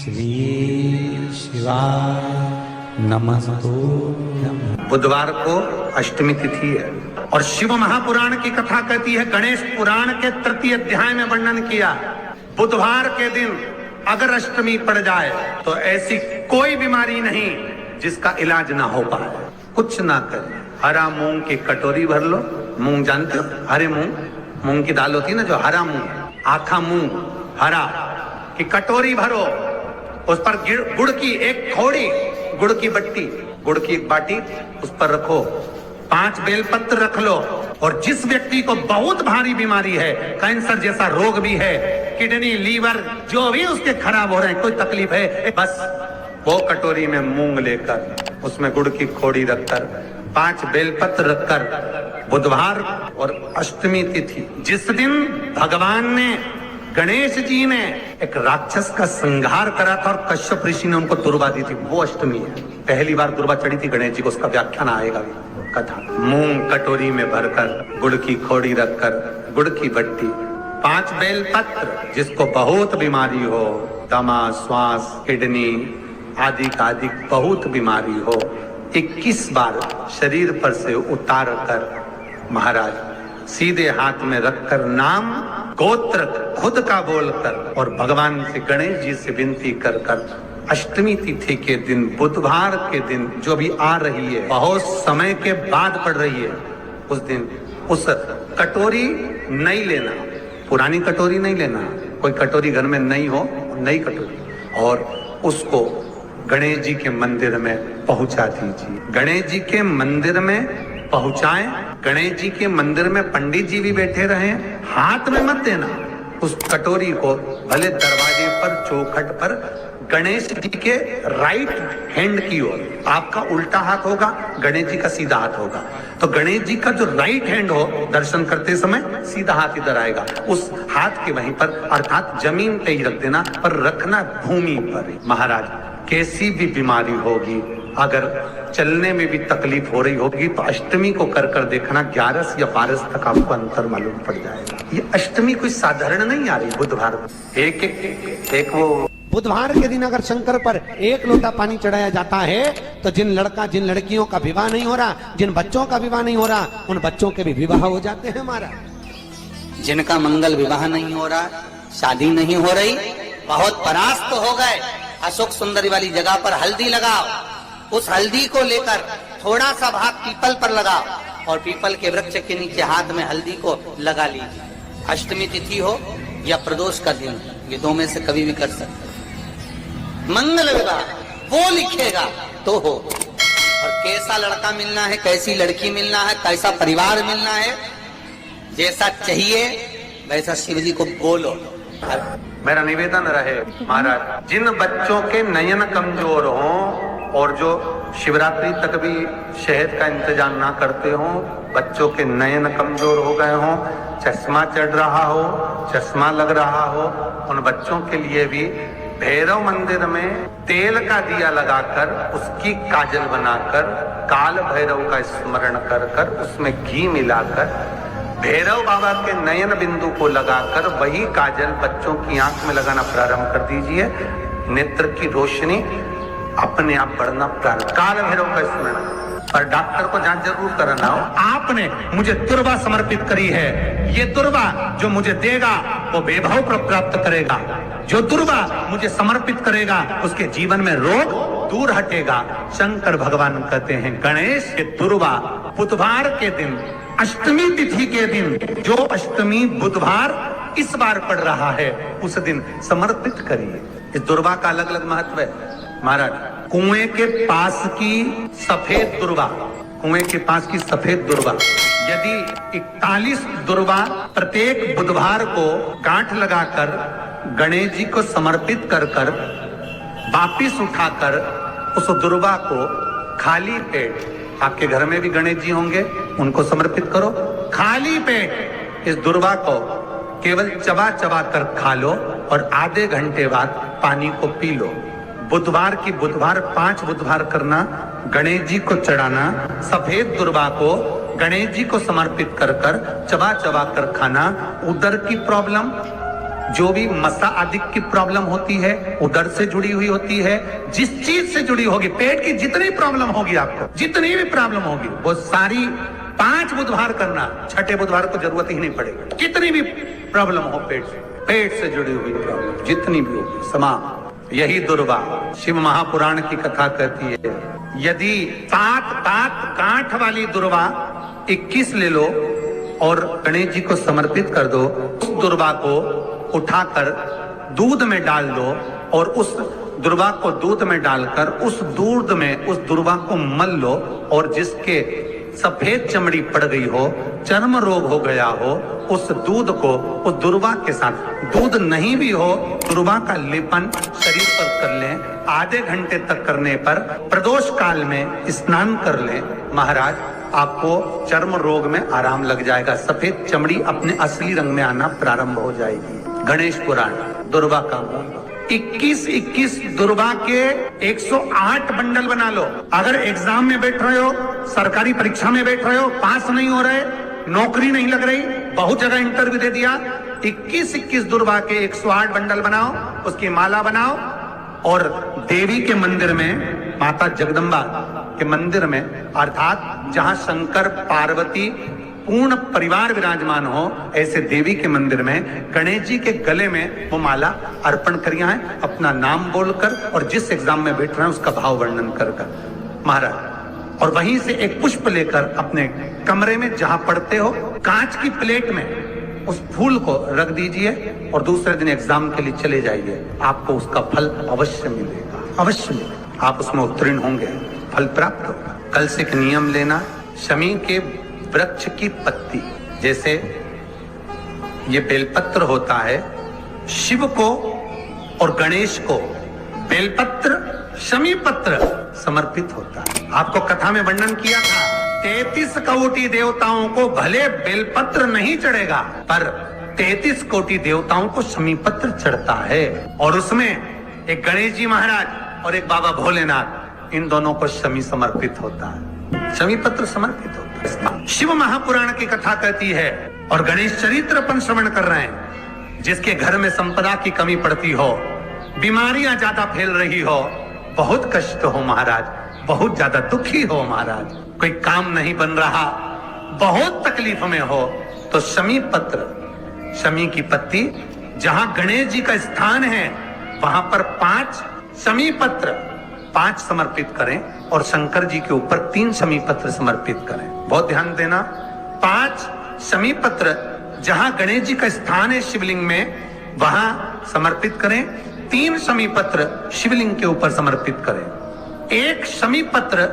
श्री शिवाय नमस्तु। बुधवार को अष्टमी तिथि है और शिव महापुराण की कथा कहती है, गणेश पुराण के तृतीय अध्याय में वर्णन किया, बुधवार के दिन अगर अष्टमी पड़ जाए तो ऐसी कोई बीमारी नहीं जिसका इलाज ना हो पाए। कुछ ना करे, हरा मूंग की कटोरी भर लो, मूंग जानते हो, हरे मूंग की दाल होती है ना, जो हरा मूंग, आखा मूंग हरा की कटोरी भरो, उस पर गुड़ की एक खोड़ी, गुड़ की बट्टी, गुड़ की एक बाटी उस पर रखो, 5 बेलपत्र रख लो, और जिस व्यक्ति को बहुत भारी बीमारी है, कैंसर जैसा रोग भी है, किडनी लीवर जो भी उसके खराब हो रहे हैं, कोई तकलीफ है, बस वो कटोरी में मूंग लेकर उसमें गुड़ की खोड़ी रखकर 5 बेलपत्र रखकर, बुधवार और अष्टमी तिथि जिस दिन भगवान ने, गणेश जी ने एक राक्षस का संहार करा था और कश्यप ऋषि ने उनको दुर्वा दी थी, वो अष्टमी है। पहली बार दुर्वा चढ़ी थी गणेश जी को, उसका व्याख्यान आएगा कथा। मूंग कटोरी में भरकर, गुड़ की खोड़ी रखकर, गुड़ की बट्टी, 5 बेलपत्र, जिसको बहुत बीमारी हो, दमा, श्वास, किडनी आदि का आदि बहुत बीमारी हो, 21 बार शरीर पर से उतार कर महाराज सीधे हाथ में रखकर नाम गोत्र खुद का बोलकर और भगवान से, गणेश जी से विनती कर कर अष्टमी तिथि के दिन, बुधवार के दिन जो भी आ रही है, बहुत समय के बाद पड़ रही है, उस दिन उस कटोरी नहीं लेना, पुरानी कटोरी नहीं लेना, कोई कटोरी घर में नहीं हो, नई कटोरी, और उसको गणेश जी के मंदिर में पहुंचा दीजिए। गणेश जी के मंदिर में पहुंचाएं, गणेश जी के मंदिर में पंडित जी भी बैठे रहे, हाथ में मत देना उस कटोरी को, भले दरवाजे पर, चौखट पर, गणेश जी के राइट हैंड की ओर, आपका उल्टा हाथ होगा, गणेश जी का सीधा हाथ होगा, तो गणेश जी का जो राइट हैंड हो, दर्शन करते समय सीधा हाथ इधर आएगा, उस हाथ के वहीं पर, अर्थात जमीन पे ही रख देना, पर रखना भूमि पर। महाराज कैसी भी बीमारी होगी, अगर चलने में भी तकलीफ हो रही होगी, तो अष्टमी को कर कर देखना, 11 या 12 तक आपको अंतर मालूम पड़ जाएगा। ये अष्टमी कोई साधारण नहीं आ रही, बुधवार एक वो बुधवार के दिन अगर शंकर पर 1 लोटा पानी चढ़ाया जाता है तो जिन लड़कियों का विवाह नहीं हो रहा, जिन बच्चों का विवाह नहीं हो रहा, उन बच्चों के भी विवाह हो जाते हैं। हमारा जिनका मंगल विवाह नहीं हो रहा, शादी नहीं हो रही, बहुत परास्त हो गए, अशोक सुंदरी वाली जगह पर हल्दी लगाओ, उस हल्दी को लेकर थोड़ा सा भाग पीपल पर लगाओ और पीपल के वृक्ष के नीचे हाथ में हल्दी को लगा लीजिए। अष्टमी तिथि हो या प्रदोष का दिन, ये 2 में से कभी भी कर सकते। मंगल विवाह वो लिखेगा तो हो, और कैसा लड़का मिलना है, कैसी लड़की मिलना है, कैसा परिवार मिलना है, जैसा चाहिए वैसा शिव जी को बोलो। मेरा निवेदन रहे महाराज, जिन बच्चों के नयन कमजोर हों और जो शिवरात्रि तक भी शहद का इंतजाम ना करते हों, बच्चों के नयन कमजोर हो गए हों, चश्मा चढ़ रहा हो, चश्मा लग रहा हो, उन बच्चों के लिए भी भैरव मंदिर में तेल का दिया लगाकर, उसकी काजल बनाकर, काल भैरव का स्मरण कर कर, उसमें घी मिलाकर, भैरव बाबा के नयन बिंदु को लगाकर वही काजल बच्चों की आंख में लगाना प्रारंभ कर दीजिए। नेत्र की रोशनी अपने आप बढ़ना प्रारंभ, काल भैरव का स्मरण। और डॉक्टर को जांच जरूर कराना हो, आपने मुझे दुर्वा समर्पित करी है, ये दुर्वा जो मुझे देगा वो वैभव प्राप्त करेगा, जो दुर्वा मुझे समर्पित करेगा उसके जीवन में रोग दूर हटेगा। शंकर भगवान कहते हैं, गणेश के दुर्वा बुधवार के दिन, अष्टमी तिथि के दिन, जो अष्टमी बुधवार इस बार पड़ रहा है, उस दिन समर्पित करिए। इस दुर्वा का अलग अलग महत्व है महाराज। कुएं के पास की सफेद दुर्वा, कुएं के पास की सफेद दुर्वा, यदि 41 दुर्वा प्रत्येक बुधवार को गांठ लगाकर गणेश जी को समर्पित कर कर वापिस उठाकर उस दुर्वा को खाली पेट, आपके घर में भी गणेश जी होंगे, उनको समर्पित करो, खाली पेट इस दुर्वा को केवल चबा चबा कर खा लो और आधे घंटे बाद पानी को पी लो। बुधवार की बुधवार 5 बुधवार करना, गणेश जी को चढ़ाना, सफेद दुर्वा को गणेश जी को समर्पित कर कर चबा चबा कर खाना। उदर की प्रॉब्लम, जो भी मसा आदि की प्रॉब्लम होती है, उदर से जुड़ी हुई होती है, जिस चीज से जुड़ी होगी, पेट की जितनी प्रॉब्लम होगी आपको, जितनी भी प्रॉब्लम होगी, वो सारी 5 बुधवार करना, छठे बुधवार को जरूरत ही नहीं पड़ेगी। कितनी भी प्रॉब्लम हो पेट से जुड़ी हुई प्रॉब्लम जितनी भी होगी समाप्त। यही दुर्वा शिव महापुराण की कथा कहती है। यदि 7 गांठ वाली दुर्वा 21 ले लो और गणेश जी को समर्पित कर दो, उस दुर्वा को उठाकर दूध में डाल दो और उस दुर्वा को दूध में डालकर उस दूध में उस दुर्वा को मल लो, और जिसके सफेद चमड़ी पड़ गई हो, चर्म रोग हो गया हो, उस दूध को उस दुर्वा के साथ, दूध नहीं भी हो, दुर्वा का लेपन शरीर पर कर लें। आधे घंटे तक करने पर प्रदोष काल में स्नान कर लें। महाराज, आपको चर्म रोग में आराम लग जाएगा, सफेद चमड़ी अपने असली रंग में आना प्रारंभ हो जाएगी। गणेश पुराण दुर्वा का मूल 21 दुर्वा के 108 बंडल बना लो। अगर एग्जाम में बैठ रहे हो, सरकारी परीक्षा में बैठ रहे हो, पास नहीं हो रहे, नौकरी नहीं लग रही, बहुत जगह इंटरव्यू दे दिया, 21 दुर्वा के 108 बंडल बनाओ, उसकी माला बनाओ और देवी के मंदिर में, माता जगदम्बा के मंदिर में, अर्थात जहां शंकर पार्वती पूर्ण परिवार विराजमान हो, ऐसे देवी के मंदिर में गणेश जी के गले में वो माला अर्पण करिया है, अपना नाम बोलकर और जिस एग्जाम में बैठ रहे हैं उसका भाव वर्णन कर महाराज। और वहीं से एक पुष्प लेकर अपने कमरे में जहां पढ़ते हो, कांच की प्लेट में उस फूल को रख दीजिए और दूसरे दिन एग्जाम के लिए चले जाइए। आपको उसका फल अवश्य मिलेगा, अवश्य मिलेगा। आप उसमें उत्तीर्ण होंगे, फल प्राप्त होगा। कल से एक नियम लेना, शमी के वृक्ष की पत्ती, जैसे ये बेलपत्र होता है, शिव को और गणेश को बेलपत्र, शमी पत्र समर्पित होता है। आपको कथा में वर्णन किया था, 33 कोटि देवताओं को भले बेलपत्र नहीं चढ़ेगा, पर 33 कोटि देवताओं को शमी पत्र चढ़ता है। और उसमें एक गणेश जी महाराज और एक बाबा भोलेनाथ, इन दोनों को शमी समर्पित होता है, शमी पत्र समर्पित होता है। शिव महापुराण की कथा कहती है और गणेश चरित्र अपन श्रवण कर रहे हैं। जिसके घर में संपदा की कमी पड़ती हो, बीमारियां ज्यादा फैल रही हो, बहुत कष्ट हो महाराज, बहुत ज्यादा दुखी हो महाराज, कोई काम नहीं बन रहा, बहुत तकलीफ में हो, तो शमी पत्र, शमी की पत्ती, जहां गणेश जी का स्थान है वहां पर 5 शमी पत्र 5 समर्पित करें और शंकर जी के ऊपर 3 शमी पत्र समर्पित करें। बहुत ध्यान देना, 5 शमी पत्र जहां गणेश जी का स्थान है शिवलिंग में, वहां समर्पित करें। 3 शमी पत्र शिवलिंग के ऊपर समर्पित करें। 1 शमी पत्र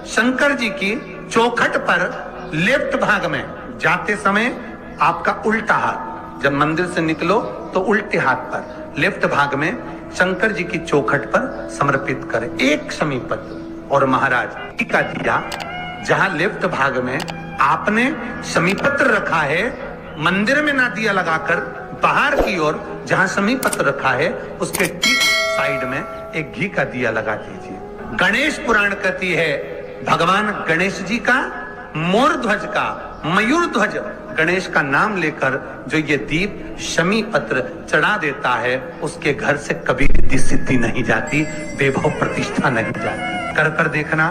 शंकर जी की चौखट पर लेफ्ट भाग में, जाते समय आपका उल्टा हाथ, जब मंदिर से निकलो तो उल्टे हाथ पर लेफ्ट भाग में शंकर जी की चौखट पर समर्पित करें 1 शमी पत्र। और महाराज टीका दिया, जहां लेफ्ट भाग में आपने शमी पत्र रखा है, मंदिर में ना दिया लगाकर बाहर की ओर जहां शमी पत्र रखा है उसके ठीक साइड में एक घी का दिया लगा दीजिए। गणेश पुराण कहती है, भगवान गणेश जी का, मोर ध्वज का, मयूर ध्वज गणेश का नाम लेकर जो ये दीप शमी पत्र चढ़ा देता है, उसके घर से कभी रिद्धि सिद्धि नहीं जाती, वैभव प्रतिष्ठा नहीं जाती। कर देखना,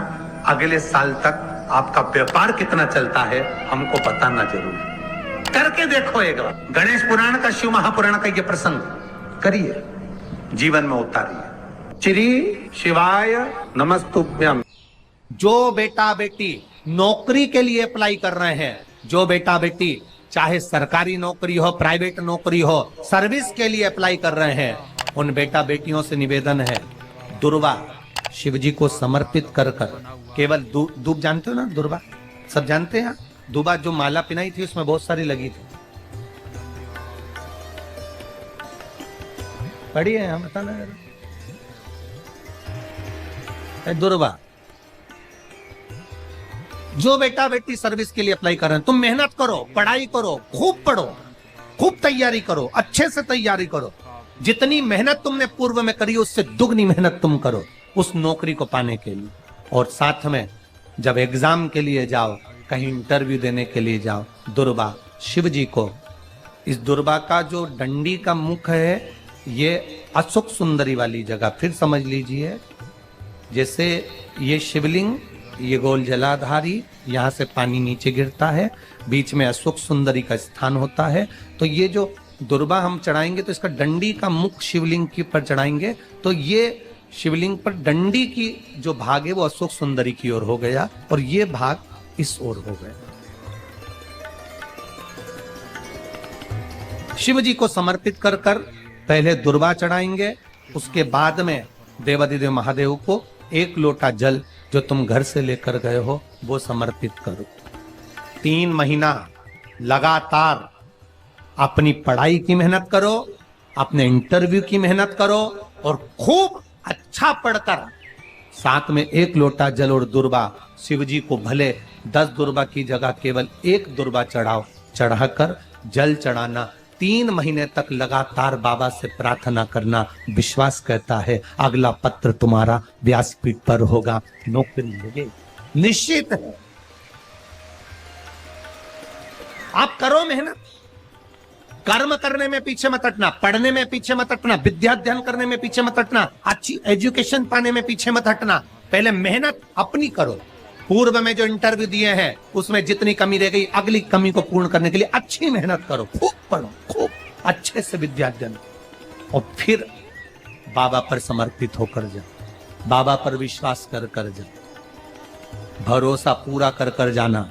अगले साल तक आपका व्यापार कितना चलता है हमको बताना जरूर। करके देखो एक बार। गणेश पुराण का, शिव महापुराण का ये प्रसंग करिए, जीवन में उतारिए। श्री शिवाय नमस्तुभ्यम। जो बेटा बेटी नौकरी के लिए अप्लाई कर रहे हैं, जो बेटा बेटी चाहे सरकारी नौकरी हो, प्राइवेट नौकरी हो, सर्विस के लिए अप्लाई कर रहे हैं, उन बेटा बेटियों से निवेदन है, दुर्वा शिव जी को समर्पित कर केवल दूब जानते हो ना, दुर्वा सब जानते हैं। दुर्वा जो माला पिनाई थी उसमें बहुत सारी लगी थी, पढ़ी है, हम बताना दुर्वा। जो बेटा बेटी सर्विस के लिए अप्लाई कर रहे हैं, तुम मेहनत करो, पढ़ाई करो, खूब पढ़ो, खूब तैयारी करो, अच्छे से तैयारी करो। जितनी मेहनत तुमने पूर्व में करी उससे दुगनी मेहनत तुम करो उस नौकरी को पाने के लिए। और साथ में जब एग्जाम के लिए जाओ, कहीं इंटरव्यू देने के लिए जाओ, दुर्वा शिव जी को इस दुर्वा का जो डंडी का मुख है ये अशोक सुंदरी वाली जगह, फिर समझ लीजिए जैसे ये शिवलिंग, ये गोल जलाधारी, यहाँ से पानी नीचे गिरता है, बीच में अशोक सुंदरी का स्थान होता है। तो ये जो दुर्वा हम चढ़ाएंगे तो इसका डंडी का मुख शिवलिंग के पर चढ़ाएंगे तो ये शिवलिंग पर डंडी की जो भाग है वो अशोक सुंदरी की ओर हो गया और ये भाग इस ओर हो गया। शिव जी को समर्पित कर कर पहले दुर्वा चढ़ाएंगे, उसके बाद में देवादिदेव महादेव को एक लोटा जल जो तुम घर से लेकर गए हो वो समर्पित करो। 3 महीना लगातार अपनी पढ़ाई की मेहनत करो, अपने इंटरव्यू की मेहनत करो और खूब अच्छा पढ़कर साथ में 1 लोटा जल और दुर्वा, शिव जी को भले 10 दुर्वा की जगह केवल 1 दुर्वा चढ़ाओ, चढ़ाकर जल चढ़ाना, 3 महीने तक लगातार बाबा से प्रार्थना करना। विश्वास कहता है अगला पत्र तुम्हारा व्यासपीठ पर होगा, नौकरी मिलेगी, निश्चित है। आप करो मेहनत, कर्म करने में पीछे मत हटना, पढ़ने में पीछे मत हटना, विद्या अध्ययन करने में पीछे मत हटना, अच्छी एजुकेशन पाने में पीछे मत हटना। पहले मेहनत अपनी करो। पूर्व में जो इंटरव्यू दिए हैं उसमें जितनी कमी रह गई अगली कमी को पूर्ण करने के लिए अच्छी मेहनत करो, खूब पढ़ो, खूब अच्छे से विद्या अध्ययन, और फिर बाबा पर समर्पित होकर जा, बाबा पर विश्वास कर कर जा, भरोसा पूरा कर कर जाना।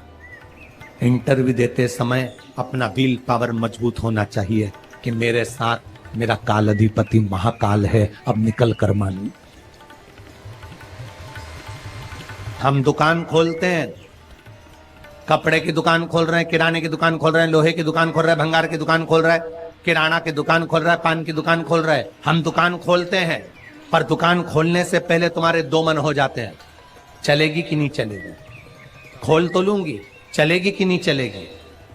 इंटरव्यू देते समय अपना विल पावर मजबूत होना चाहिए कि मेरे साथ मेरा काल अधिपति महाकाल है, अब निकल कर मानू। हम दुकान खोलते हैं, कपड़े की दुकान खोल रहे हैं, किराने की दुकान खोल रहे हैं, लोहे की दुकान खोल रहे हैं, भंगार की दुकान खोल रहे हैं, किराना की दुकान खोल रहा है, पान की दुकान खोल रहा है। हम दुकान खोलते हैं पर दुकान खोलने से पहले तुम्हारे 2 मन हो जाते हैं, चलेगी कि नहीं चलेगी, खोल तो लूंगी, चलेगी कि नहीं चलेगी।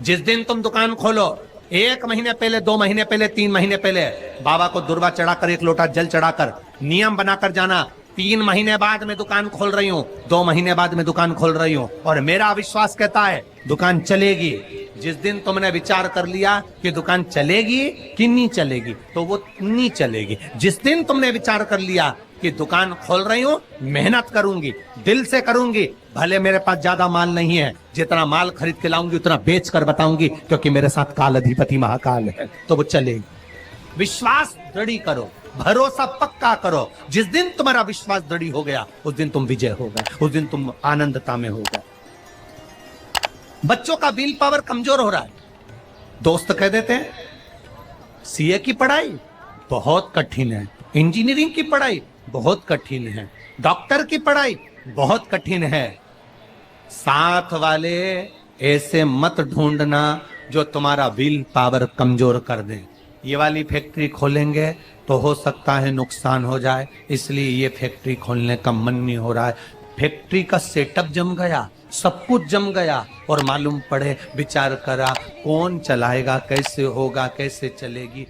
जिस दिन तुम दुकान खोलो 1 महीने पहले, 2 महीने पहले, 3 महीने पहले बाबा को दुर्वा चढ़ाकर 1 लोटा जल चढ़ाकर नियम बनाकर जाना, 3 महीने बाद में दुकान खोल रही हूं, 2 महीने बाद में दुकान खोल रही हूं और मेरा विश्वास कहता है दुकान चलेगी। जिस दिन तुमने विचार कर लिया कि दुकान चलेगी कि नहीं चलेगी तो वो नहीं चलेगी। जिस दिन तुमने विचार कर लिया कि दुकान खोल रही हूं, मेहनत करूंगी, दिल से करूंगी, भले मेरे पास ज्यादा माल नहीं है, जितना माल खरीद के लाऊंगी उतना बेच कर बताऊंगी क्योंकि मेरे साथ काल अधिपति महाकाल है, तो वो चलेगी। विश्वास दृढ़ करो, भरोसा पक्का करो। जिस दिन तुम्हारा विश्वास दृढ़ हो गया उस दिन तुम विजय हो गए, उस दिन तुम आनंदता में हो गए। बच्चों का विल पावर कमजोर हो रहा है, दोस्त कह देते हैं सीए की पढ़ाई बहुत कठिन है, इंजीनियरिंग की पढ़ाई बहुत कठिन है, डॉक्टर की पढ़ाई बहुत कठिन है। साथ वाले ऐसे मत ढूंढना जो तुम्हारा विल पावर कमजोर कर दे। ये वाली फैक्ट्री खोलेंगे तो हो सकता है नुकसान हो जाए, इसलिए ये फैक्ट्री खोलने का मन नहीं हो रहा है। फैक्ट्री का सेटअप जम गया, सब कुछ जम गया और मालूम पड़े, विचार करा कौन चलाएगा, कैसे होगा, कैसे चलेगी,